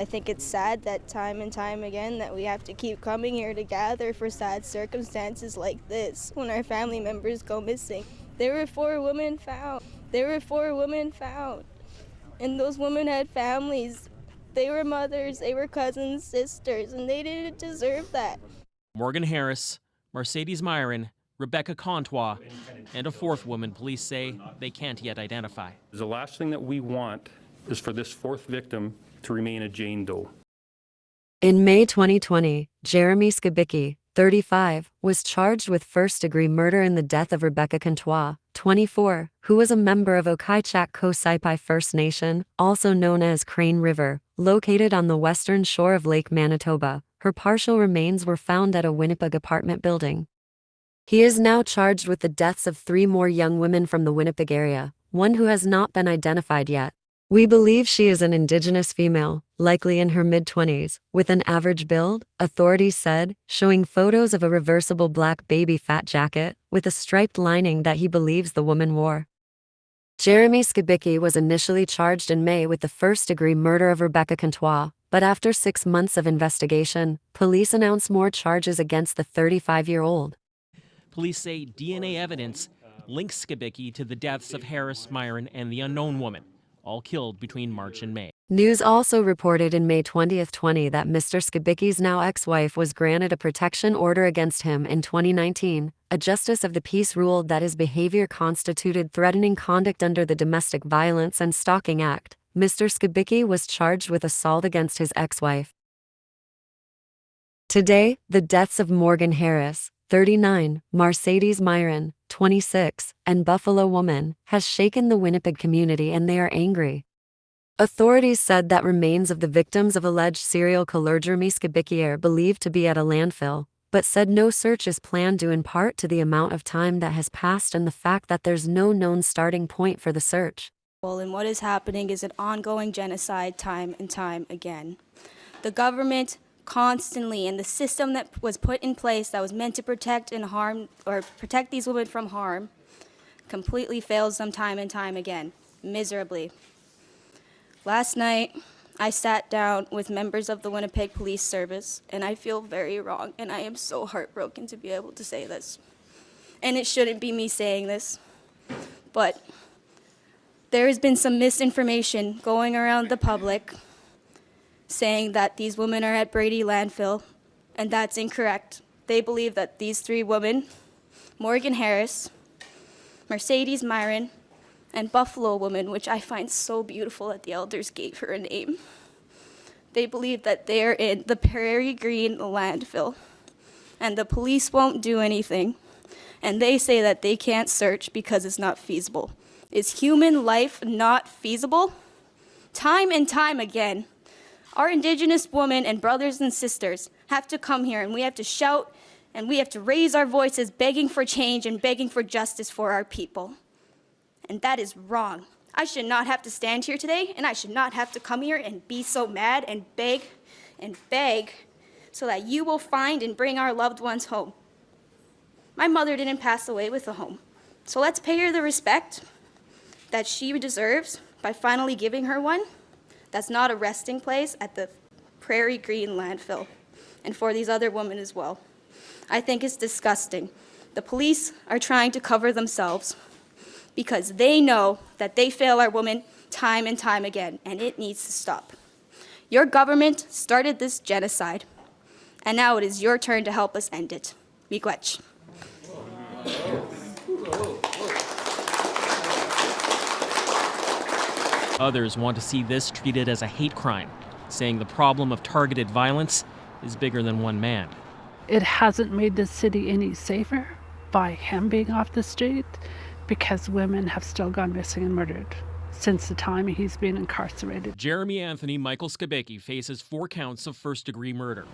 I think it's sad that time and time again that we have to keep coming here to gather for sad circumstances like this when our family members go missing. There were 4 women found. And those women had families. They were mothers, they were cousins, sisters, and they didn't deserve that. Morgan Harris, Mercedes Myron, Rebecca Contois, and a 4th woman police say they can't yet identify. The last thing that we want is for this 4th victim to remain a Jane Doe. In May 2020, Jeremy Skibicki, 35, was charged with first-degree murder in the death of Rebecca Contois, 24, who was a member of Okaichak-Kosaipai First Nation, also known as Crane River, located on the western shore of Lake Manitoba. Her partial remains were found at a Winnipeg apartment building. He is now charged with the deaths of 3 more young women from the Winnipeg area, one who has not been identified yet. We believe she is an Indigenous female, likely in her mid-20s, with an average build, authorities said, showing photos of a reversible black baby fat jacket with a striped lining that he believes the woman wore. Jeremy Skibicki was initially charged in May with the first-degree murder of Rebecca Contois, but after 6 months of investigation, police announced more charges against the 35-year-old. Police say DNA evidence links Skibicki to the deaths of Harris, Myron, and the unknown woman, all killed between March and May. News also reported in May 2020 that Mr. Skibicki's now ex-wife was granted a protection order against him in 2019. A justice of the peace ruled that his behavior constituted threatening conduct under the Domestic Violence and Stalking Act. Mr. Skibicki was charged with assault against his ex-wife. Today, the deaths of Morgan Harris, 39, Mercedes Myron, 26, and Buffalo Woman has shaken the Winnipeg community, and they are angry. Authorities said that remains of the victims of alleged serial killer Jeremy Skibicki are believed to be at a landfill, but said no search is planned due in part to the amount of time that has passed and the fact that there's no known starting point for the search. And what is happening is an ongoing genocide time and time again. The government constantly, and the system that was put in place that was meant to protect and harm, or protect these women from harm, completely fails them time and time again, miserably. Last night, I sat down with members of the Winnipeg Police Service, and I feel very wrong, and I am so heartbroken to be able to say this. And it shouldn't be me saying this, but there has been some misinformation going around the public saying that these women are at Brady landfill, and that's incorrect. They believe that these 3 women, Morgan Harris, Mercedes Myron, and Buffalo Woman, which I find so beautiful that the elders gave her a name, they believe that they are in the Prairie Green landfill, and the police won't do anything, and they say that they can't search because it's not feasible. Is human life not feasible? Time and time again, our Indigenous women and brothers and sisters have to come here, and we have to shout, and we have to raise our voices begging for change and begging for justice for our people. And that is wrong. I should not have to stand here today, and I should not have to come here and be so mad and beg so that you will find and bring our loved ones home. My mother didn't pass away with a home, so let's pay her the respect that she deserves by finally giving her one. That's not a resting place at the Prairie Green landfill, and for these other women as well. I think it's disgusting. The police are trying to cover themselves because they know that they fail our women time and time again, and it needs to stop. Your government started this genocide, and now it is your turn to help us end it. Miigwech. Others want to see this treated as a hate crime, saying the problem of targeted violence is bigger than one man. It hasn't made the city any safer by him being off the street, because women have still gone missing and murdered since the time he's been incarcerated. Jeremy Anthony Michael Skibicki faces 4 counts of first-degree murder.